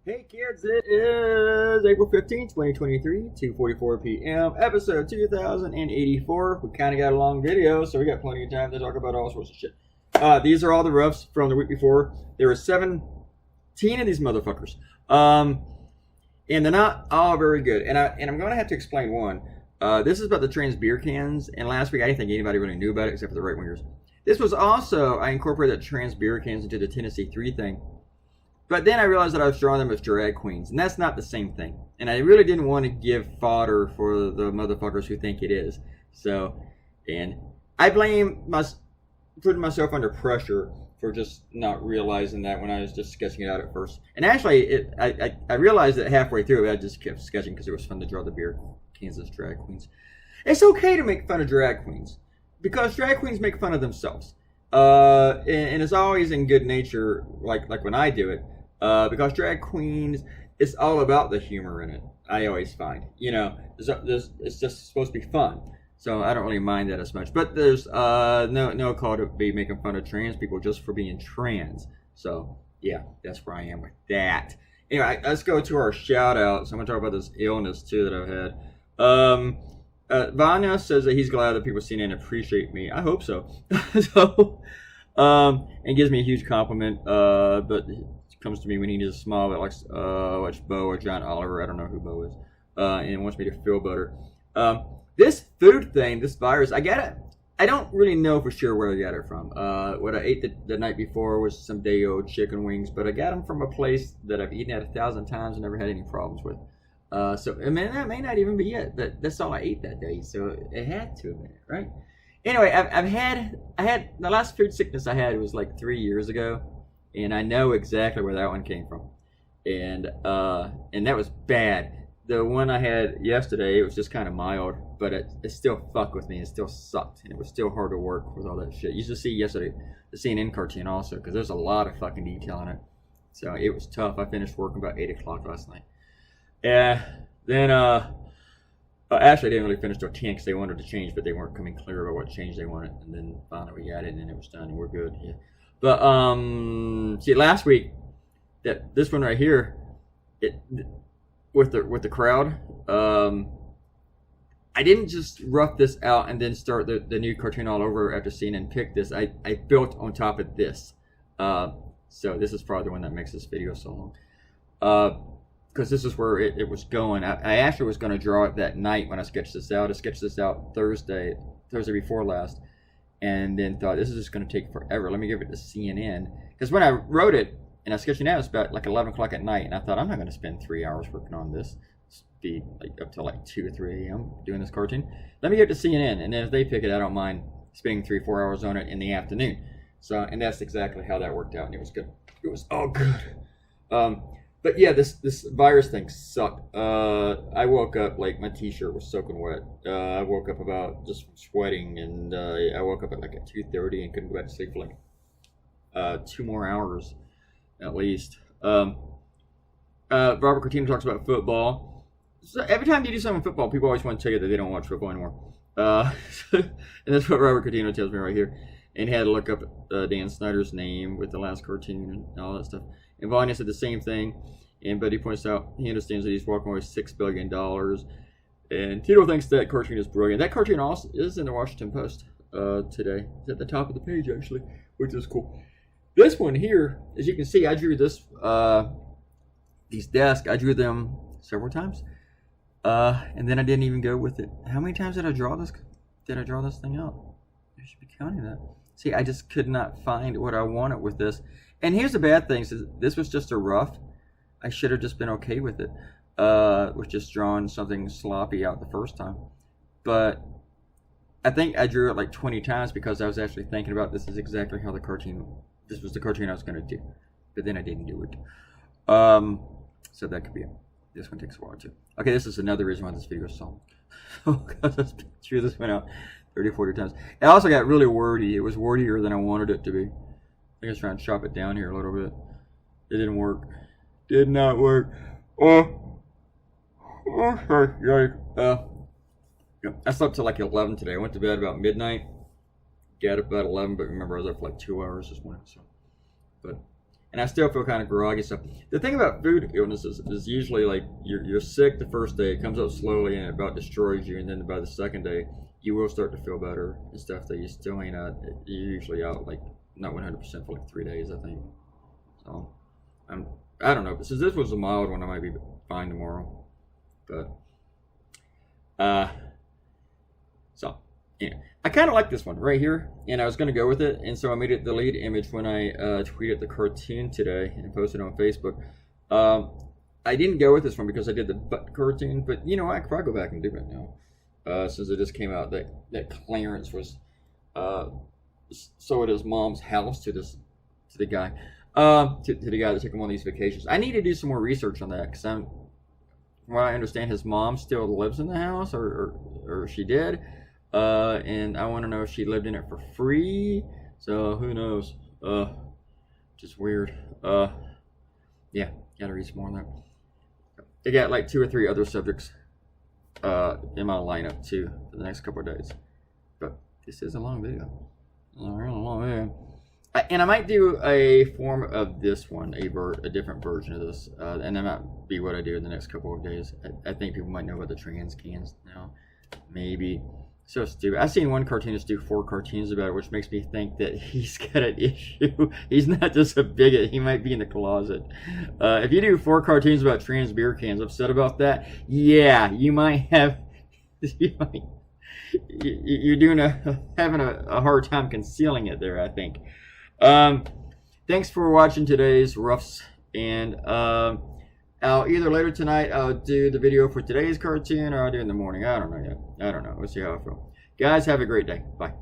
Hey kids, it is April 15th, 2023, 2:44 p.m., episode 2084. We kind of got a long video, so we got plenty of time to talk about all sorts of shit. These are all the roughs from the week before. There were 17 of these motherfuckers. And they're not all very good. And I'm going to have to explain one. This is about the trans beer cans, and last week I didn't think anybody really knew about it except for the right-wingers. This was also, I incorporated trans beer cans into the Tennessee 3 thing. But then I realized that I was drawing them as drag queens, and that's not the same thing. And I really didn't want to give fodder for the motherfuckers who think it is. So, and I blame putting myself under pressure for just not realizing that when I was just sketching it out at first. And actually, I realized that halfway through, I just kept sketching because it was fun to draw the beer cans as drag queens. It's okay to make fun of drag queens, because drag queens make fun of themselves. And it's always in good nature, like when I do it. Because drag queens, it's all about the humor in it. I always find, it's just supposed to be fun, so I don't really mind that as much. But there's no call to be making fun of trans people just for being trans. So yeah, that's where I am with that. Anyway, let's go to our shout outs. I'm gonna talk about this illness too that I've had. Vanya says that he's glad that people see and appreciate me. I hope so. And gives me a huge compliment. But comes to me when he needs a smile that likes watch Bo or John Oliver. I don't know who Bo is. And wants me to feel better. This food thing, this virus, I got it. I don't really know for sure where I got it from. What I ate the night before was some day-old chicken wings, but I got them from a place that I've eaten at 1,000 times and never had any problems with. So I mean, that may not even be it, but that's all I ate that day, so it had to have been it, right? Anyway, I had the last food sickness I had was like 3 years ago. And I know exactly where that one came from, and that was bad. The one I had yesterday, it was just kind of mild, but it still fucked with me. It still sucked, and it was still hard to work with all that shit. You should see yesterday the CNN cartoon also, because there's a lot of fucking detail in it. So it was tough. I finished work about 8 o'clock last night. Then actually, I didn't really finish till 10 because they wanted to change, but they weren't coming clear about what change they wanted. And then finally we got it, and it was done, and we're good. Yeah. But see, last week, this one right here, with the crowd, I didn't just rough this out and then start the new cartoon all over after seeing and pick this. I built on top of this. So this is probably the one that makes this video so long. Because this is where it was going. I actually was going to draw it that night when I sketched this out. I sketched this out Thursday before last. And then thought, this is just going to take forever. Let me give it to CNN. Because when I wrote it, and I was sketching it out, it was about like 11 o'clock at night. And I thought, I'm not going to spend 3 hours working on this. It's be like up to like 2 or 3 a.m. doing this cartoon. Let me give it to CNN. And then if they pick it, I don't mind spending 3 or 4 hours on it in the afternoon. So, and that's exactly how that worked out. And it was good. It was all good. But yeah, this virus thing sucked. I woke up, like, my t-shirt was soaking wet. I woke up about just sweating, and I woke up at like at 2:30 and couldn't go back to sleep for like 2 more hours at least. Robert Cortino talks about football. So every time you do something in football, people always want to tell you that they don't watch football anymore. And that's what Robert Cortino tells me right here. And he had to look up Dan Snyder's name with the last cartoon and all that stuff. And Vanya said the same thing. But he points out he understands that he's walking away with $6 billion. And Tito thinks that cartoon is brilliant. That cartoon also is in the Washington Post today. It's at the top of the page, actually, which is cool. This one here, as you can see, I drew this, these desks. I drew them several times. And then I didn't even go with it. How many times did I draw this? Did I draw this thing out? I should be counting that. See, I just could not find what I wanted with this. And here's the bad thing: is this was just a rough. I should have just been okay with it, with just drawing something sloppy out the first time. But I think I drew it like 20 times because I was actually thinking about this is exactly how this was the cartoon I was going to do. But then I didn't do it. So that could be it. This one takes a while too. Okay, this is another reason why this video is so long. Because I drew this one out 30, 40 times. It also got really wordy. It was wordier than I wanted it to be. I think I was trying to chop it down here a little bit. It didn't work. Did not work. Sorry. I slept till like 11 today. I went to bed about midnight. Got up about 11, but remember I was up for like 2 hours this morning. So, but and I still feel kind of groggy. So the thing about food illnesses is usually like you're sick the first day, it comes up slowly and it about destroys you, and then by the second day you will start to feel better and stuff. That you still ain't out. You're usually out like not 100% for like 3 days, I think. So I don't know. But since this was a mild one, I might be fine tomorrow. But so yeah, I kind of like this one right here, and I was going to go with it, and so I made it the lead image when I tweeted the cartoon today and posted it on Facebook. I didn't go with this one because I did the butt cartoon, but you know, I could probably go back and do it now, since it just came out that Clarence was sold his mom's house to the guy that took him on these vacations. I need to do some more research on that, because from what I understand, his mom still lives in the house, or she did. And I want to know if she lived in it for free. So who knows? Just weird. Yeah, gotta read some more on that. I got like 2 or 3 other subjects in my lineup too for the next couple of days. But this is a long video. A real long video. And I might do a form of this one, a different version of this, and that might be what I do in the next couple of days. I think people might know about the trans cans now, maybe. So stupid. I've seen one cartoonist do 4 cartoons about it, which makes me think that he's got an issue. He's not just a bigot. He might be in the closet. If you do 4 cartoons about trans beer cans, upset about that, yeah, you might have. You're having a hard time concealing it there, I think. Thanks for watching today's roughs, and I'll either later tonight I'll do the video for today's cartoon, or I'll do it in the morning. I don't know yet. I don't know. We'll see how I feel. Guys, have a great day. Bye.